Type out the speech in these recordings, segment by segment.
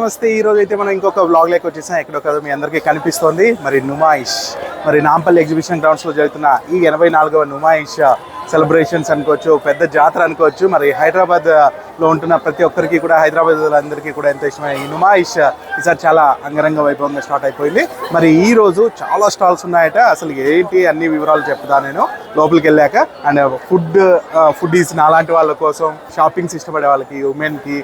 నమస్తే. ఈ రోజు అయితే మనం ఇంకొక వ్లాగ్ లెక్క వచ్చేసాం. ఎక్కడో కదా మీ అందరికీ కనిపిస్తోంది మరి నుమాయిష్. మరి నాంపల్లి ఎగ్జిబిషన్ గ్రౌండ్స్ లో జరుగుతున్న ఈ 84వ నుమాయిష్ సెలబ్రేషన్స్ అనుకోవచ్చు, పెద్ద జాతర అనుకోవచ్చు. మరి హైదరాబాద్ లో ఉంటున్న ప్రతి ఒక్కరికి కూడా, హైదరాబాద్ అందరికీ కూడా ఎంతో ఇష్టమైన ఈ నుమాయిష్ ఈసారి చాలా అంగరంగ వైభవంగా స్టార్ట్ అయిపోయింది. మరి ఈ రోజు చాలా స్టాల్స్ ఉన్నాయట. అసలు ఏంటి అన్ని వివరాలు చెప్తా నేను లోపలికి వెళ్ళాక. అండ్ ఫుడ్డీస్ నాలాంటి వాళ్ళ కోసం, షాపింగ్స్ ఇష్టపడే వాళ్ళకి, ఉమెన్కి,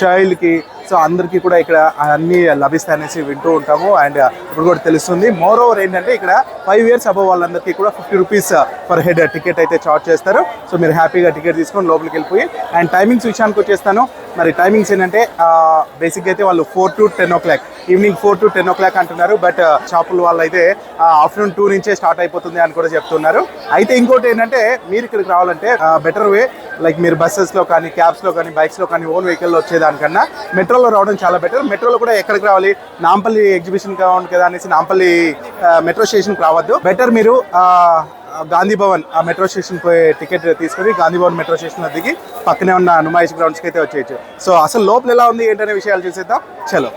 చైల్డ్కి, సో అందరికీ కూడా ఇక్కడ అన్నీ లభిస్తాయనేసి వింటూ ఉంటాము. అండ్ ఇప్పుడు కూడా తెలుస్తుంది. మోర్ ఓవర్ ఏంటంటే ఇక్కడ 5 years అబవ్ వాళ్ళందరికీ కూడా 50 rupees పర్ హెడ్ టికెట్ అయితే చార్జ్ చేస్తారు. సో మీరు హ్యాపీగా టికెట్ తీసుకొని లోపలికి వెళ్ళిపోయి. అండ్ టైమింగ్స్ విషయానికి వచ్చేస్తాను. మరి టైమింగ్స్ ఏంటంటే బేసిక్గా అయితే వాళ్ళు 4 to 10 o'clock, evening 4 to 10 o'clock అంటున్నారు. బట్ షాపుల వాళ్ళు అయితే ఆఫ్టర్నూన్ 2 నుంచే స్టార్ట్ అయిపోతుంది అని కూడా చెప్తున్నారు. అయితే ఇంకోటి ఏంటంటే మీరు ఇక్కడికి రావాలంటే బెటర్ వే, లైక్ మీరు బస్సెస్లో కానీ, క్యాబ్స్లో కానీ, బైక్స్లో కానీ, ఓన్ వెహికల్లో వచ్చేదానికన్నా మెట్రోలో రావడం చాలా బెటర్. మెట్రోలో కూడా ఎక్కడికి రావాలి, నాంపల్లి ఎగ్జిబిషన్ గ్రౌండ్ కదా అనేసి నాంపల్లి మెట్రో స్టేషన్కి రావద్దు. బెటర్ మీరు గాంధీ భవన్ ఆ మెట్రో స్టేషన్ పోయి టికెట్ తీసుకొని గాంధీ భవన్ మెట్రో స్టేషన్ దిగి పక్కనే ఉన్న నుమాయిష్ గ్రౌండ్స్కి అయితే వచ్చేయచ్చు. సో అసలు లోపల ఎలా ఉంది ఏంటనే విషయాలు చూసేద్దాం. చలో.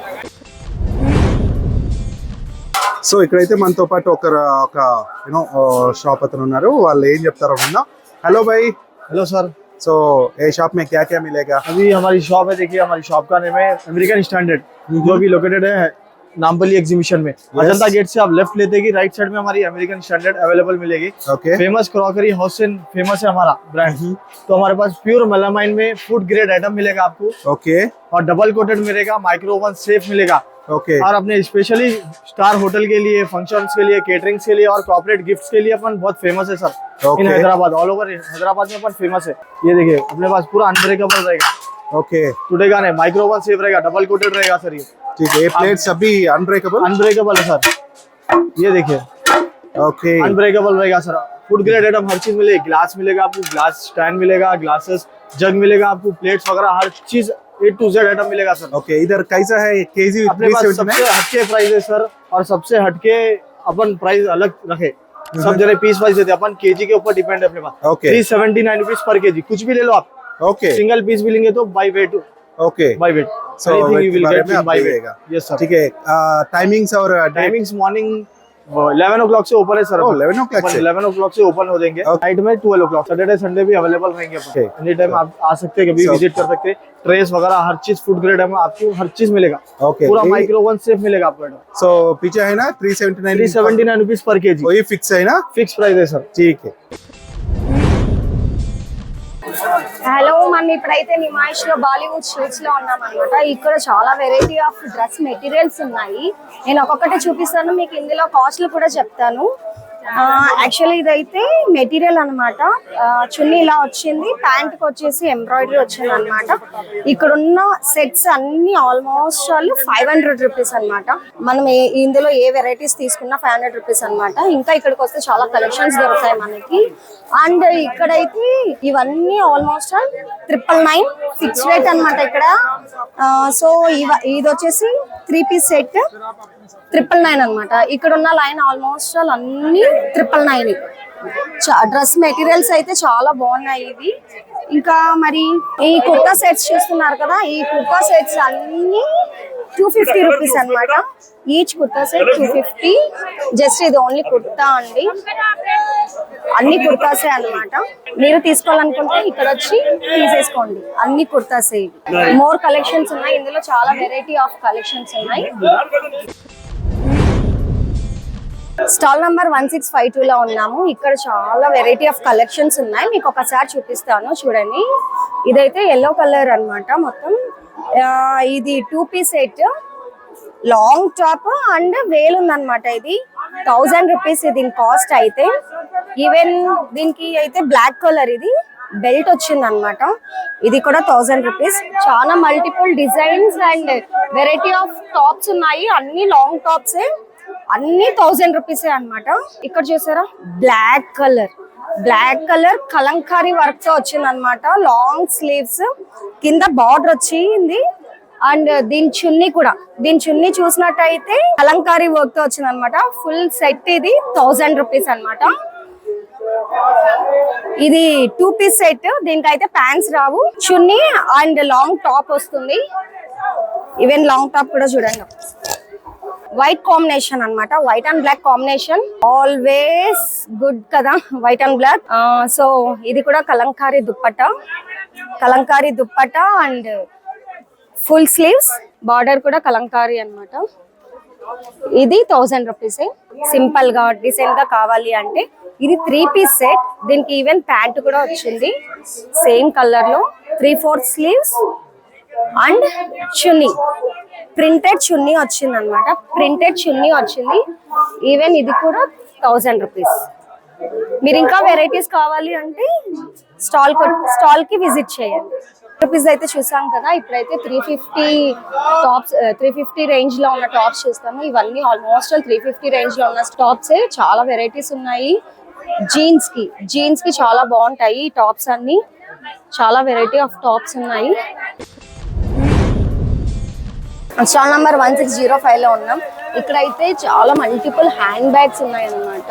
సో ఇక్కడైతే మనతో పాటు ఒక యూనో షాప్ అతను ఉన్నారు. వాళ్ళు ఏం చెప్తారో విన్నా. హలో భాయ్. Hello sir. सो ये शॉप में क्या क्या मिलेगा? अभी हमारी शॉप है, देखिए हमारी शॉप का नेम है अमेरिकन स्टैंडर्ड, जो भी लोकेटेड है नामपल्ली एग्जीबिशन में. अजंता गेट से आप लेफ्ट लेते ही राइट साइड में हमारी अमेरिकन स्टैंडर्ड अवेलेबल मिलेगी. Okay. Famous crockery house famous है हमारा ब्रांड. तो हमारे पास प्योर मेलामाइन में फूड ग्रेड आइटम मिलेगा आपको. ओके. और डबल कोटेड मिलेगा, माइक्रो ओवन सेफ मिलेगा. ओके. और अपने स्पेशली स्टार होटल के लिए, फंक्शंस के लिए, केटरिंग्स के लिए और कॉर्पोरेट गिफ्ट्स के लिए अपन बहुत फेमस है सर. इन हैदराबाद, ऑल ओवर हैदराबाद में अपन फेमस है. ये देखिए अपने पास पूरा अनब्रेकेबल रहेगा. ओके. टूटेगा नहीं, माइक्रो ओवन सेफ रहेगा, डबल कोटेड रहेगा सर. ये ठीक है. ये प्लेट्स अभी अनब्रेकेबल है सर. ये देखिए. ओके. अनब्रेकेबल रहेगा सर. फूड ग्रेड आइटम हर चीज मिलेगी. ग्लास मिलेगा आपको, ग्लास स्टैंड मिलेगा, ग्लासेस, जग मिलेगा आपको, प्लेट्स वगैरह हर चीज A to Z आइटम मिलेगा सर. ओके. इधर कैसा है केजी? अपने पास सबसे हटके प्राइस है सर, और सबसे हटके अपन प्राइस अलग रखे. सब जगह पीस वाइज देते अपन, केजी के ऊपर डिपेंड है अपने पास. ओके. 379 rupees per KG. कुछ भी ले लो आप. ओके. सिंगल पीस भी लेंगे तो by weight. Okay. By weight. So you will get by weight. Yes sir. ठीक है. टाइमिंग्स और टाइमिंग्स मॉर्निंग 11 o'clock से ओपन है सर. 11 o'clock से 11 o'clock से ओपन हो देंगे. नाइट में 12 o'clock. सैटरडे संडे भी अवेलेबल रहेंगे. एनी टाइम आप आ सकते हैं, कभी विजिट कर सकते हैं. ट्रेस वगैरह हर चीज फूड ग्रेड है, आपको हर चीज मिलेगा. ओके. पूरा माइक्रो ओवन सेफ मिलेगा आपको. सो पीछे है ना 379 रुपीज पर केजी. वही फिक्स है ना? फिक्स प्राइस है सर. ठीक है. హలో, మనం ఇప్పుడైతే నిమాయిష్ లో బాలీవుడ్ షూట్స్ లో ఉన్నాం అనమాట. ఇక్కడ చాలా వెరైటీ ఆఫ్ డ్రెస్ మెటీరియల్స్ ఉన్నాయి. నేను ఒక్కొక్కటి చూపిస్తాను మీకు. ఇందులో కాస్ట్లు కూడా చెప్తాను. యాక్చువల్లీ ఇదైతే మెటీరియల్ అనమాట. చున్నీ ఇలా వచ్చింది, ప్యాంట్ కి వచ్చేసి ఎంబ్రాయిడరీ వచ్చింది అనమాట. ఇక్కడ ఉన్న సెట్స్ అన్ని ఆల్మోస్ట్ వాళ్ళు 500 రూపీస్ అనమాట. మనం ఇందులో ఏ వెరైటీస్ తీసుకున్నా 500 రూపీస్ అనమాట. ఇంకా ఇక్కడికి వస్తే చాలా కలెక్షన్స్ దొరుకుతాయి మనకి. అండ్ ఇక్కడైతే ఇవన్నీ ఆల్మోస్ట్ 999 ఫిక్స్ రేట్ అనమాట ఇక్కడ. సో ఇది వచ్చేసి 3 piece సెట్ 999 అనమాట. ఇక్కడ ఉన్న లైన్ ఆల్మోస్ట్ అన్ని 999. డ్రెస్ మెటీరియల్స్ అయితే చాలా బాగున్నాయి ఇవి. ఇంకా మరి ఈ కుర్తా సెట్స్ చూస్తున్నారు కదా, ఈ కుర్తా సెట్స్ అన్ని 250 రూపీస్ అనమాట. Each kurta set 250. జస్ట్ ఇది ఓన్లీ కుర్తా అండి, అన్ని కుర్తాసే అనమాట. మీరు తీసుకోవాలనుకుంటే ఇక్కడ వచ్చి తీసేసుకోండి. అన్ని కుర్తాసే. మోర్ కలెక్షన్స్ ఉన్నాయి ఇందులో, చాలా వెరైటీ ఆఫ్ కలెక్షన్స్ ఉన్నాయి. స్టాల్ నంబర్ 1652 లో ఉన్నాము. ఇక్కడ చాలా వెరైటీ ఆఫ్ కలెక్షన్స్ ఉన్నాయి. మీకు ఒకసారి చూపిస్తాను చూడండి. ఇదైతే ఎల్లో కలర్ అన్నమాట మొత్తం. ఇది 2 piece set, long top and వేల్ ఉందన్నమాట. ఇది 1000 రూపీస్ దీని కాస్ట్ అయితే. ఈవెన్ దీనికి అయితే బ్లాక్ కలర్ ఇది బెల్ట్ వచ్చింది అనమాట. ఇది కూడా 1000 రూపీస్. చాలా multiple designs and variety of tops ఉన్నాయి. అన్ని లాంగ్ టాప్స్, అన్ని 1000 రూపీసే అనమాట. ఇక్కడ చూసారా బ్లాక్ కలర్ కలంకారీ వర్క్ తో వచ్చింది అనమాట. లాంగ్ స్లీవ్స్, కింద బార్డర్ వచ్చింది. అండ్ దీని చున్నీ చూసినట్టయితే కలంకారీ వర్క్ తో వచ్చింది అనమాట. ఫుల్ సెట్ ఇది 1000 రూపీస్ అనమాట. ఇది 2 piece సెట్. దీనికైతే ప్యాంట్స్ రావు, చున్నీ అండ్ లాంగ్ టాప్ వస్తుంది. ఈవెన్ లాంగ్ టాప్ కూడా చూడండి, వైట్ కాంబినేషన్ అన్నమాట, white and black combination always good కదా, వైట్ అండ్ బ్లాక్. సో ఇది కూడా Kalamkari dupatta and full sleeves, border కూడా కలంకారీ అన్నమాట. ఇది 1000 రూపీస్. సింపుల్ గా డీసెంట్ గా కావాలి అంటే ఇది 3 పీస్ సెట్. దీనికి ఈవెన్ ప్యాంట్ కూడా వచ్చింది సేమ్ కలర్ లో, 3/4 స్లీవ్స్ అండ్ చున్నీ, ప్రింటెడ్ చున్నీ వచ్చింది అనమాట. ఈవెన్ ఇది కూడా 1000 రూపీస్. మీరు ఇంకా వెరైటీస్ కావాలి అంటే స్టాల్ కి విజిట్ చేయండి. రూపీస్ అయితే చూసాం కదా, ఇప్పుడైతే 350 రేంజ్ లో ఉన్న టాప్స్ చూస్తాము. ఇవన్నీ ఆల్మోస్ట్ 350 రేంజ్ లో ఉన్న టాప్స్. చాలా వెరైటీస్ ఉన్నాయి. జీన్స్ కి చాలా బాగుంటాయి ఈ టాప్స్ అన్ని, చాలా వెరైటీ ఆఫ్ టాప్స్ ఉన్నాయి. స్టాల్ నంబర్ 1605 లో ఉన్నాం. ఇక్కడైతే చాలా మల్టిపుల్ హ్యాండ్ బ్యాగ్స్ ఉన్నాయి అన్నమాట,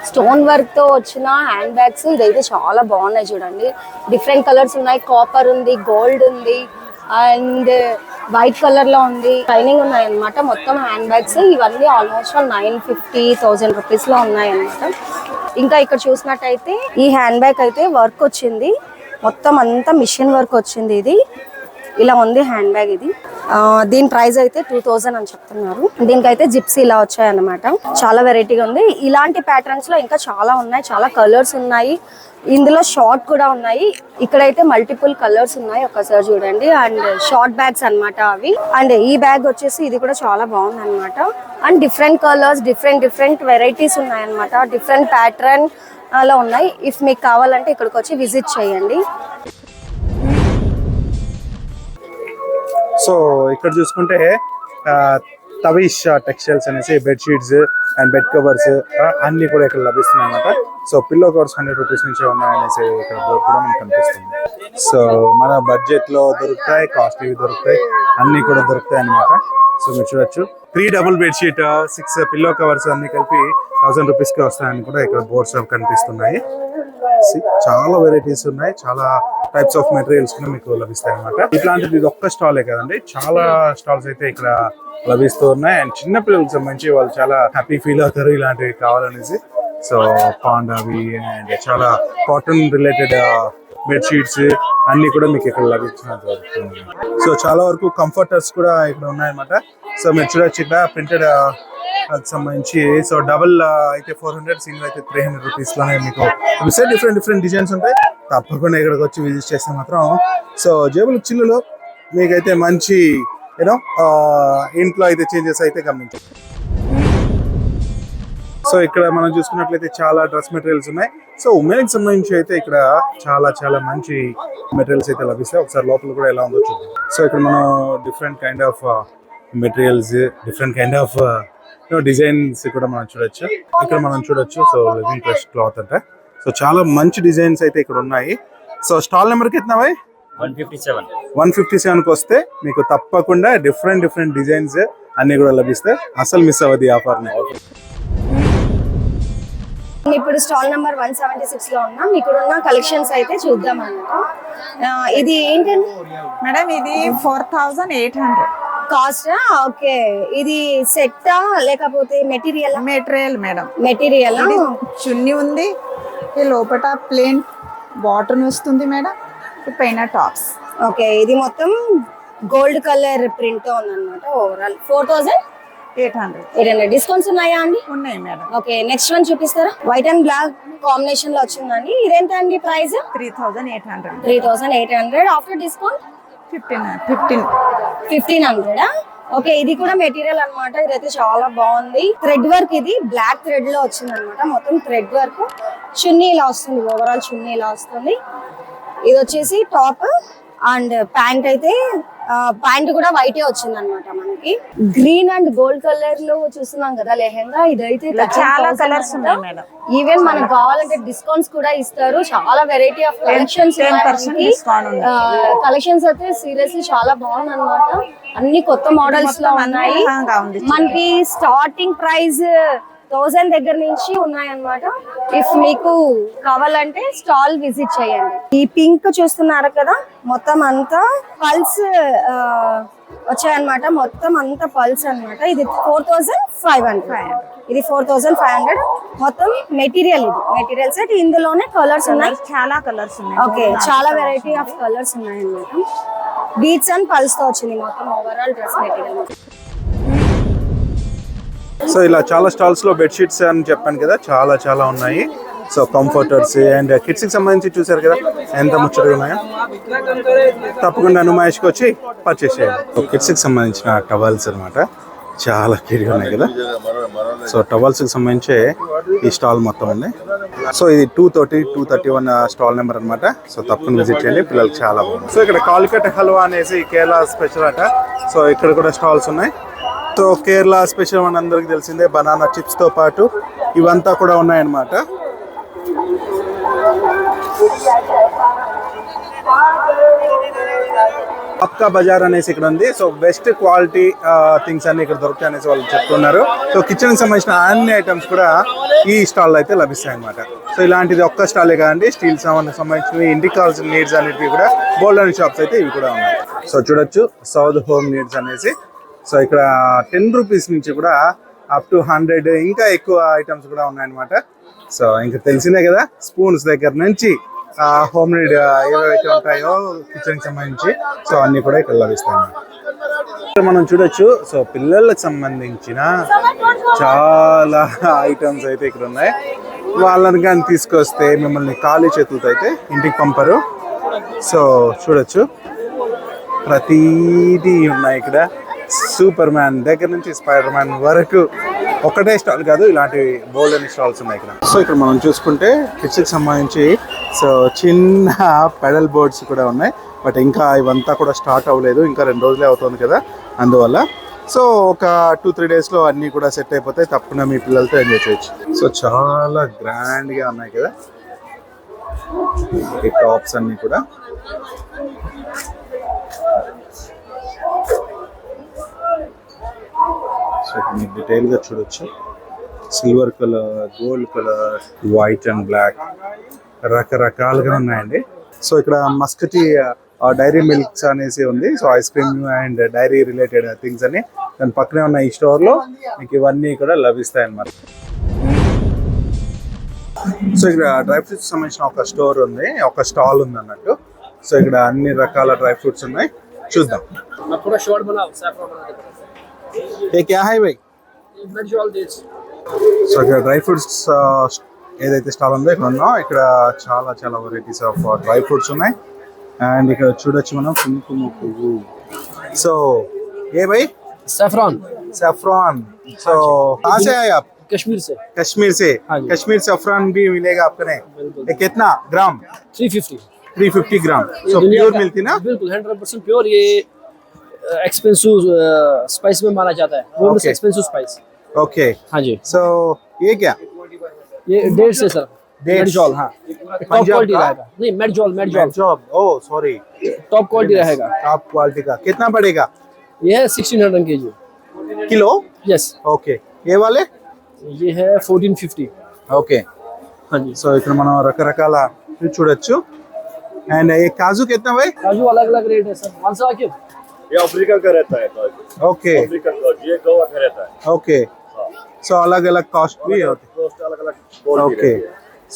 స్టోన్ వర్క్ తో వచ్చిన హ్యాండ్ బ్యాగ్స్. ఇదైతే చాలా బాగున్నాయి చూడండి, డిఫరెంట్ కలర్స్ ఉన్నాయి, కాపర్ ఉంది, గోల్డ్ ఉంది అండ్ వైట్ కలర్ లో ఉంది, షైనింగ్ ఉన్నాయి అన్నమాట. మొత్తం హ్యాండ్ బ్యాగ్స్ ఇవన్నీ ఆల్మోస్ట్ 950-1000 రూపీస్ లో ఉన్నాయి అన్నమాట. ఇంకా ఇక్కడ చూసినట్టయితే ఈ హ్యాండ్ బ్యాగ్ అయితే వర్క్ వచ్చింది, మొత్తం అంతా మిషన్ వర్క్ వచ్చింది. ఇది ఇలా ఉంది హ్యాండ్ బ్యాగ్. ఇది దీని ప్రైస్ అయితే 2000 అని చెప్తున్నారు. దీనికైతే జిప్స్ ఇలా వచ్చాయి అన్నమాట. చాలా వెరైటీగా ఉంది. ఇలాంటి ప్యాటర్న్స్ లో ఇంకా చాలా ఉన్నాయి, చాలా కలర్స్ ఉన్నాయి. ఇందులో షార్ట్ కూడా ఉన్నాయి. ఇక్కడైతే మల్టిపుల్ కలర్స్ ఉన్నాయి, ఒకసారి చూడండి. అండ్ షార్ట్ బ్యాగ్స్ అన్నమాట అవి. అండ్ ఈ బ్యాగ్ వచ్చేసి ఇది కూడా చాలా బాగుంది అనమాట. And different colours, different varieties ఉన్నాయి అనమాట, డిఫరెంట్ ప్యాటర్న్ లో ఉన్నాయి. ఇఫ్ మీకు కావాలంటే ఇక్కడికి వచ్చి విజిట్ చేయండి. సో ఇక్కడ చూసుకుంటే తవీష్ టెక్స్టైల్స్ అనేసి బెడ్షీట్స్ అండ్ బెడ్ కవర్స్ అన్ని కూడా ఇక్కడ లభిస్తున్నాయి అనమాట. సో పిల్లో కవర్స్ 100 రూపీస్ నుంచి ఉన్నాయనేసి ఇక్కడ బోర్డు కూడా మనకు కనిపిస్తుంది. సో మన బడ్జెట్ లో దొరుకుతాయి, కాస్ట్లీ దొరుకుతాయి, అన్ని కూడా దొరుకుతాయి అనమాట. సో మీరు చూడొచ్చు 3 డబుల్ బెడ్షీట్, 6 పిల్లో కవర్స్ అన్ని కలిపి 1000 రూపీస్ కి వస్తాయని కూడా ఇక్కడ బోర్డ్స్ కనిపిస్తున్నాయి. చాలా వెరైటీస్ ఉన్నాయి, చాలా టైప్స్ ఆఫ్ మెటీరియల్స్ కూడా మీకు లభిస్తాయి అనమాట. ఇట్లాంటిది ఇది ఒక్క స్టాలే కదండి, చాలా స్టాల్స్ అయితే ఇక్కడ లభిస్తూ ఉన్నాయి. అండ్ చిన్న పిల్లలకు సంబంధించి వాళ్ళు చాలా హ్యాపీ ఫీల్ అవుతారు ఇలాంటివి కావాలనేసి. సో పాండావి అండ్ చాలా కాటన్ రిలేటెడ్ బెడ్షీట్స్ అన్ని కూడా మీకు ఇక్కడ లభించిన జరుగుతుంది. సో చాలా వరకు కంఫర్టర్స్ కూడా ఇక్కడ ఉన్నాయన్నమాట. సో మీరు చూడొచ్చు ఇక్కడ ప్రింటెడ్ సంబంధించి. సో డబుల్ అయితే 400, సింగిల్ అయితే 300 రూపీస్ లోనే మీకు డిఫరెంట్ డిజైన్స్ ఉంటాయి. తప్పకుండా ఇక్కడికి వచ్చి విజిట్ చేస్తే మాత్రం సో జేబులు చిల్లులో మీకైతే మంచి యూనో ఇంట్లో అయితే చేంజెస్ అయితే గమనించారు. సో ఇక్కడ మనం చూసుకున్నట్లయితే చాలా డ్రెస్ మెటీరియల్స్ ఉన్నాయి. సో ఉమెన్ కి సంబంధించి అయితే ఇక్కడ చాలా మంచి మెటీరియల్స్ అయితే లభిస్తాయి. ఒకసారి లోపల కూడా ఎలా ఉందో చూద్దాం. సో ఇక్కడ మనం different kind of materials, different kind of designs కూడా మనం చూడొచ్చు. ఇక్కడ మనం చూడొచ్చు. సో లివింగ్ ఫ్రెష్ క్లాత్ అంటే సో చాలా మంచి డిజైన్స్ అయితే ఇక్కడ ఉన్నాయి. సో స్టాల్ నెంబర్ కి ఎత్తున్నావా? 157కి వస్తే మీకు తప్పకుండా డిఫరెంట్ డిజైన్స్ అన్ని కూడా లభిస్తాయి. అసలు మిస్ అవ్వదు ఈ ఆఫర్ ని. ఇప్పుడు స్టాల్ నెంబర్ 176 లో ఉన్నాం. ఇక్కడ ఉన్న కలెక్షన్స్ అయితే చూద్దాం అన్నమాట. ఇది ఏంటండి మేడం? ఇది 4800 కాస్ట్. ఓకే, ఇది సెట్ లేకపోతే మెటీరియల్? Material madam, material. చున్నీ ఉంది, ఈ లోపల ప్లేన్ బాటమ్ వస్తుంది మేడం, పైన టాప్స్. ఓకే, ఇది మొత్తం గోల్డ్ కలర్ ప్రింట్ ఉందన్నమాట. ఓవరాల్ 4800. డిస్కౌంట్స్ ఉన్నాయా అండి? ఉన్నాయి మేడం. ఓకే, నెక్స్ట్ వన్ చూపిస్తారా? వైట్ అండ్ బ్లాక్ కాంబినేషన్ లో వచ్చిందండి. ఇదేంట అండి ప్రైస్? 3800. After discount 1500. ఓకే, ఇది కూడా మెటీరియల్ అన్నమాట. ఇదైతే చాలా బాగుంది. థ్రెడ్ వర్క్, ఇది బ్లాక్ థ్రెడ్ లో వచ్చింది అనమాట. మొత్తం థ్రెడ్ వర్క్. చున్నీ ఇలా వస్తుంది, ఓవరాల్ చున్నీ ఇలా వస్తుంది. ఇది వచ్చేసి టాప్ అండ్ ప్యాంట్ అయితే ప్యాంట్ కూడా వైట్ వచ్చింది అనమాట. మనకి గ్రీన్ అండ్ గోల్డ్ కలర్ లో చూస్తున్నాం కదా లెహెంగా. ఇదైతే చాలా కలర్స్ ఉన్నాయి మేడం. ఈవెన్ మనకు కావాలంటే డిస్కౌంట్స్ కూడా ఇస్తారు. చాలా వెరైటీ ఆఫ్ కలెక్షన్స్ అయితే సీరియస్లీ చాలా బాగుంది అనమాట. అన్ని కొత్త మోడల్స్ లో ఉన్నాయి. మనకి స్టార్టింగ్ ప్రైస్ 1000 దగ్గర నుంచి ఉన్నాయన్నమాట. ఇఫ్ మీకు కావాలంటే స్టాల్ విజిట్ చేయండి. ఈ పింక్ చూస్తున్నారు కదా, మొత్తం అంతా వచ్చాయన్నమాట. మొత్తం అంతా పల్స్ అన్నమాట. ఇది 4500, ఇది 4500 మొత్తం మెటీరియల్. ఇది మెటీరియల్ సెట్. ఇందులోనే కలర్స్ ఉన్నాయి, చాలా కలర్స్ ఉన్నాయి. ఓకే, చాలా వెరైటీ ఆఫ్ కలర్స్ ఉన్నాయి అన్నమాట. బీట్స్ అండ్ పల్స్ తో వచ్చింది మొత్తం ఓవరాల్ డ్రెస్ మెటీరియల్. సో ఇలా చాలా స్టాల్స్ లో బెడ్షీట్స్ అని చెప్పాను కదా, చాలా చాలా ఉన్నాయి. సో కంఫర్టర్స్ అండ్ కిడ్స్ కి సంబంధించి చూసారు కదా ఎంత ముచ్చటగా ఉన్నాయో. తప్పకుండా నుమాయిష్కి వచ్చి పర్చేస్ చేయాలి. కిడ్స్ కి సంబంధించిన టవల్స్ అన్నమాట, చాలా క్యూట్గా ఉన్నాయి కదా. సో టవల్స్ కి సంబంధించి ఈ స్టాల్ మొత్తం ఉంది. సో ఇది 231 స్టాల్ నెంబర్ అన్నమాట. సో తప్పకుండా విజిట్ చేయండి, పిల్లలకి చాలా బాగుంది. సో ఇక్కడ కాలికట్ హల్వా అనేసి కేరళ స్పెషల్ అట. సో ఇక్కడ కూడా స్టాల్స్ ఉన్నాయి. సో కేరళ స్పెషల్ మన అందరికి తెలిసిందే, బనానా చిప్స్ తో పాటు ఇవంతా కూడా ఉన్నాయన్నమాట. పక్కా బజార్ అనేసి ఇక్కడ ఉంది. సో బెస్ట్ క్వాలిటీ థింగ్స్ అన్ని ఇక్కడ దొరుకుతాయి అనేసి వాళ్ళు చెప్తున్నారు. సో కిచెన్ కి సంబంధించిన అన్ని ఐటమ్స్ కూడా ఈ స్టాల్ అయితే లభిస్తాయి అన్నమాట. సో ఇలాంటిది ఒక్క స్టాలే కాదండి, స్టీల్ సామాన్ సంబంధించిన ఇంటికి కావాల్సిన నీడ్స్ అన్నిటివి కూడా బోల్డెన్ షాప్స్ అయితే ఇవి కూడా ఉన్నాయి. సో చూడొచ్చు సౌత్ హోమ్ నీడ్స్ అనేసి. సో ఇక్కడ 10 రూపీస్ నుంచి కూడా అప్ టు 100 ఇంకా ఎక్కువ ఐటమ్స్ కూడా ఉన్నాయన్నమాట. సో ఇంకా తెలిసిందే కదా, స్పూన్స్ దగ్గర నుంచి హోమ్ నీడ్ ఏవైతే ఉంటాయో కిచెన్ కి సంబంధించి సో అన్ని కూడా ఇక్కడ లభిస్తాయి. మనం చూడొచ్చు. సో పిల్లలకు సంబంధించిన చాలా ఐటమ్స్ అయితే ఇక్కడ ఉన్నాయి. వాళ్ళని కానీ తీసుకొస్తే మిమ్మల్ని ఖాళీ చేతులతో అయితే ఇంటికి పంపరు. సో చూడొచ్చు ప్రతిదీ ఉన్నాయి ఇక్కడ. సూపర్ మ్యాన్ దగ్గర నుంచి స్పైడర్ మ్యాన్ వరకు ఒకటే స్టాల్ కాదు, ఇలాంటి బోల్డ్ అని స్టాల్స్ ఉన్నాయి ఇక్కడ. సో ఇక్కడ మనం చూసుకుంటే కిడ్స్ కి సంబంధించి సో చిన్న పెడల్ బోర్డ్స్ కూడా ఉన్నాయి. బట్ ఇంకా ఇవంతా కూడా స్టార్ట్ అవ్వలేదు, ఇంకా 2 రోజులే అవుతుంది కదా, అందువల్ల. సో ఒక 2-3 డేస్లో అన్నీ కూడా సెట్ అయిపోతాయి. తప్పకుండా మీ పిల్లలతో ఎంజాయ్ చేయొచ్చు. సో చాలా గ్రాండ్గా ఉన్నాయి కదా ఈ టాప్స్ అన్నీ కూడా. సో మీరు డీటెయిల్గా చూడొచ్చు. Silver colour, gold colour, white and black రకరకాలుగా ఉన్నాయండి. సో ఇక్కడ మస్కటీ డైరీ మిల్క్స్ అనేసి ఉంది. So ice cream and dairy related things అని దాని పక్కనే ఉన్న ఈ స్టోర్లో మీకు ఇవన్నీ కూడా లభిస్తాయి అన్నమాట. సో ఇక్కడ డ్రై ఫ్రూట్స్ సంబంధించిన ఒక స్టోర్ ఉంది, ఒక స్టాల్ ఉంది అన్నట్టు. సో ఇక్కడ అన్ని రకాల డ్రై ఫ్రూట్స్ ఉన్నాయి, చూద్దాం. క్యా హై భయ్? సో ఇక్కడ డ్రై ఫ్రూట్స్ ఏదైతే స్టాల్ ఉందో ఇక్కడ ఉన్నాం. ఇక్కడ చాలా చాలా వెరైటీస్ ఆఫ్ డ్రై ఫ్రూట్స్ ఉన్నాయి. అండ్ ఇక్కడ చూడొచ్చు మనం కుంకుమ పువ్వు. సో ఏ భయ్? सैफरॉन। सैफरॉन। सो कहाँ से आए आप? कश्मीर से। कश्मीर से। हाँ जी। कश्मीर सैफरॉन भी मिलेगा आपको ने? ये कितना ग्राम? 350 ग्राम। सो प्योर मिलती ना? बिल्कुल 100% प्योर। ये एक्सपेंसिव स्पाइस में माना जाता है, वो Okay. Expensive spice. ओके। हाँ जी। सो ये क्या? ये डेढ़ से सर, डेढ़। मेडजॉल। हाँ, टॉप पंजाब क्वालिटी का? रहेगा। नहीं, मेडजॉल job. Oh sorry. Top quality रहेगा। टॉप क्वालिटी का कितना पड़ेगा? ये है 1600 kg किलो? यस। ओके। ये वाले? ये है 1450। ఓకే. हाँ जी। సో ఇక్కడ మనం రకరకాల చూడొచ్చు. అండ్ ये काजू कितना भाई? काजू अलग अलग रेट है सर। 100 आके ये अफ्रीका का रहता है काजू। ओके अफ्रीका काजू ये गोवा का रहता है। ओके. సో अलग अलग कॉस्ट भी होते. दोस्त अलग अलग क्वालिटी ओके.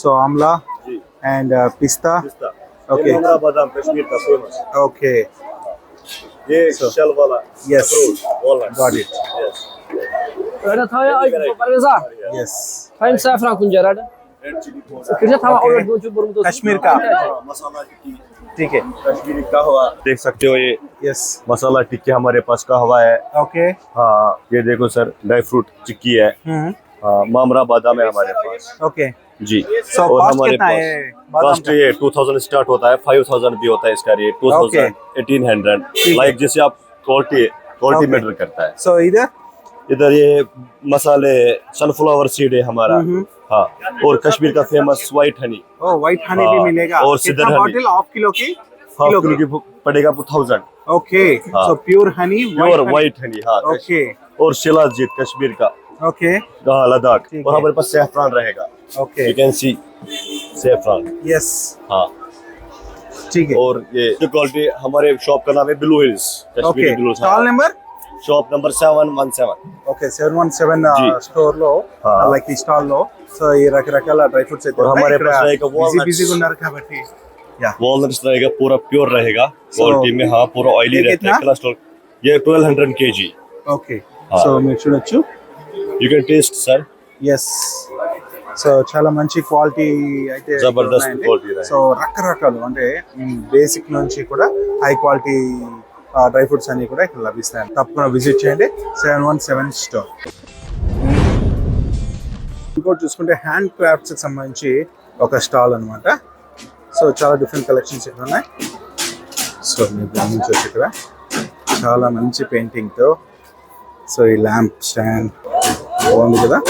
సో आमला जी। एंड पिस्ता. पिस्ता। Okay. ये मंगरा बादाम कश्मीर का फेमस। ओके. ये शेल वाला Yes. Walnut. Got it. Yes. Ada thaya ay parveza Yes. time saffron kunjarada red chilli powder. kirja thama Okay. order do chu borum to Kashmir का. मसाला टिक्की ठीक है. कश्मीरी कहवा देख सकते हो। ये यस. मसाला टिक्की हमारे पास कहवा है। ओके. हाँ ये देखो सर ड्राई फ्रूट चिक्की है। हाँ, मामरा बादाम है हमारे पास ओके. जी। So और cost हमारे कितना पास है बादाम कॉस्ट ये 2000 स्टार्ट होता है, 5000 भी होता है इसका रेट, 2000 1800 लाइक जैसे आप क्वालिटी Okay. मैटर करता है। सो इधर इधर ये मसाले सनफ्लावर सीड है हमारा। हाँ, और कश्मीर का फेमस व्हाइट हनी। ओ व्हाइट हनी भी हाँ, मिलेगा. और कितना सिदर हनी। बॉटल? हाफ किलो की? हाफ किलो की पड़ेगा 1000। ओके. हाँ. So pure Honey. Pure white Honey. हाँ। ओके. और शिलाजीत कश्मीर का। ओके. हाँ, लद्दाख। ठीक और है. हमारे पास सैफरान रहेगा। Okay. You can see saffron. Yes. हाँ। ठीक है. और ये क्वालिटी हमारे शॉप का नाम है ब्लू हिल्स। ఓకే कश्मीरी ग्लूस stall number shop number 717 okay 717 जी। స్టోర్ లో हाँ। లైక్ ఈ స్టాల్ లో సో ఈ రకరకాల డ్రై ఫ్రూట్స్ అయితే और ఉన్నాయి. हमारे ఇక్కడ पास रहेगा walnuts। బిజీగా ఉన్నారు కాబట్టి యా वॉलनट्स रहेगा पूरा प्योर रहेगा So, क्वालिटी में हाँ पूरा ऑयली ये रहता कितना? है कोलेस्ट्रॉल ये 1200 kg ఓకే हाँ। సో మీరు చూడొచ్చు you can taste sir yes so చాలా మంచి క్వాలిటీ అయితే ఇక్కడ జబర్దస్త్ ఉన్నాయండి. quality ఉన్నాయి. సో రకరకాలు అంటే బేసిక్ నుంచి కూడా హై క్వాలిటీ డ్రై ఫ్రూట్స్ అన్ని కూడా ఇక్కడ లభిస్తాయి. తప్పకుండా విజిట్ చేయండి 717 స్టోర్. ఇంకోటి చూసుకుంటే హ్యాండ్ క్రాఫ్ట్స్ కి సంబంధించి ఒక స్టాల్ అన్నమాట. సో చాలా డిఫరెంట్ కలెక్షన్స్ ఇక్కడ ఉన్నాయి. సో మీరు గమనించవచ్చు ఇక్కడ చాలా మంచి పెయింటింగ్ తో సో ఈ ల్యాంప్ స్టాండ్ బాగుంది కదా.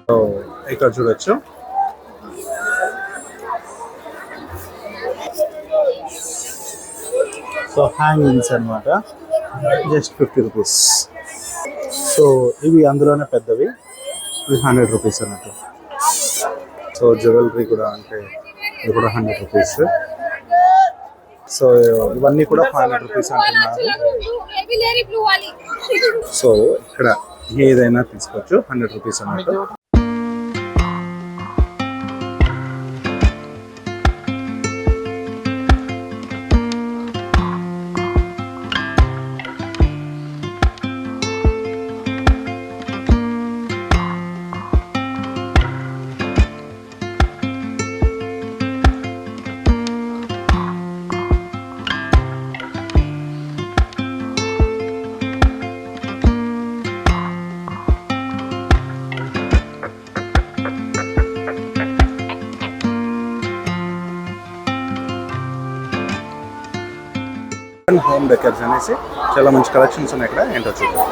సో ఇక్కడ చూడొచ్చు సో హ్యాంగింగ్స్ అన్నమాట జస్ట్ 50 రూపీస్. సో ఇవి అందులోనే పెద్దవి ఇవి 100 రూపీస్ అన్నట్టు. సో జ్యువెలరీ కూడా అంటే ఇది కూడా 100 రూపీస్. సో ఇవన్నీ కూడా 500 రూపీస్ అంటున్నారు. సో ఇక్కడ ఏదైనా తీసుకోవచ్చు 100 రూపీస్ అన్నట్టు. హోమ్ డెకర్స్ అనేసి చాలా మంచి కలెక్షన్స్ ఉన్నాయి ఇక్కడ. ఏంటో చూద్దాం.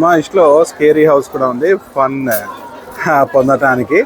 నుమాయిష్లో స్కేరీ హౌస్ కూడా ఉంది ఫన్ పొందటానికి.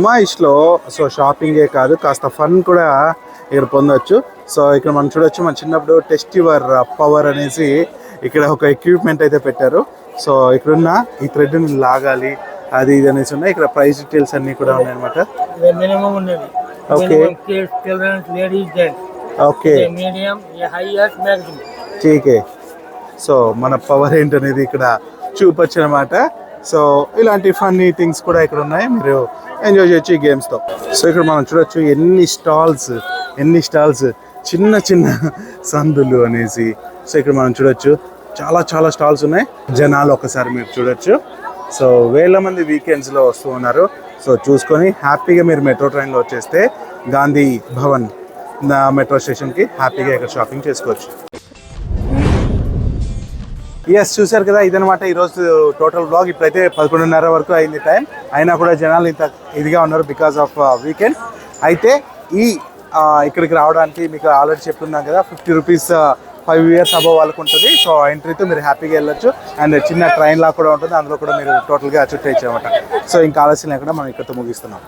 నుమాయిష్లో సో షాపింగే కాదు కాస్త ఫన్ కూడా ఇక్కడ పొందొచ్చు. సో ఇక్కడ మనం చూడొచ్చు, మన చిన్నప్పుడు టెస్ట్ యువర్ పవర్ అనేసి ఇక్కడ ఒక ఎక్విప్మెంట్ అయితే పెట్టారు. సో ఇక్కడున్న ఈ థ్రెడ్ని లాగాలి అది ఇది అనేసి ఉన్నాయి. ఇక్కడ ప్రైస్ డీటెయిల్స్ అన్నీ కూడా ఉన్నాయి అనమాట. మినిమం ఉన్నది. Okay children's, ladies, gents. Okay medium, highest, maximum. ఠీకే. సో మన పవర్ ఏంటనేది ఇక్కడ చూపొచ్చు అనమాట. సో ఇలాంటి ఫన్నీ థింగ్స్ కూడా ఇక్కడ ఉన్నాయి, మీరు ఎంజాయ్ చేయొచ్చు ఈ గేమ్స్తో. సో ఇక్కడ మనం చూడొచ్చు ఎన్ని స్టాల్స్ చిన్న చిన్న సందులు అనేసి. సో ఇక్కడ మనం చూడొచ్చు చాలా స్టాల్స్ ఉన్నాయి. జనాలు ఒకసారి మీరు చూడొచ్చు. సో వేల మంది వీకెండ్స్లో వస్తూ ఉన్నారు. సో చూసుకొని హ్యాపీగా మీరు మెట్రో ట్రైన్లో వచ్చేస్తే గాంధీ భవన్ మెట్రో స్టేషన్కి హ్యాపీగా ఇక్కడ షాపింగ్ చేసుకోవచ్చు. ఎస్, చూసారు కదా, ఇదనమాట ఈరోజు టోటల్ బ్లాగ్. ఇప్పుడైతే 11:30 వరకు అయింది టైం, అయినా కూడా జనాలు ఇంత ఇదిగా ఉన్నారు బికాస్ ఆఫ్ వీకెండ్. అయితే ఇక్కడికి రావడానికి మీకు ఆల్రెడీ చెప్తున్నాం కదా, 50 రూపీస్ 5 years అబవ్ వాళ్ళకు ఉంటుంది. సో ఎంట్రీతో మీరు హ్యాపీగా వెళ్ళొచ్చు. అండ్ చిన్న ట్రైన్ లా కూడా ఉంటుంది, అందులో కూడా మీరు టోటల్గా చుట్టేయచ్చు అనమాట. సో ఇంకా ఆలస్యం లేకుండా మనం ఇక్కడితో ముగిస్తున్నాం.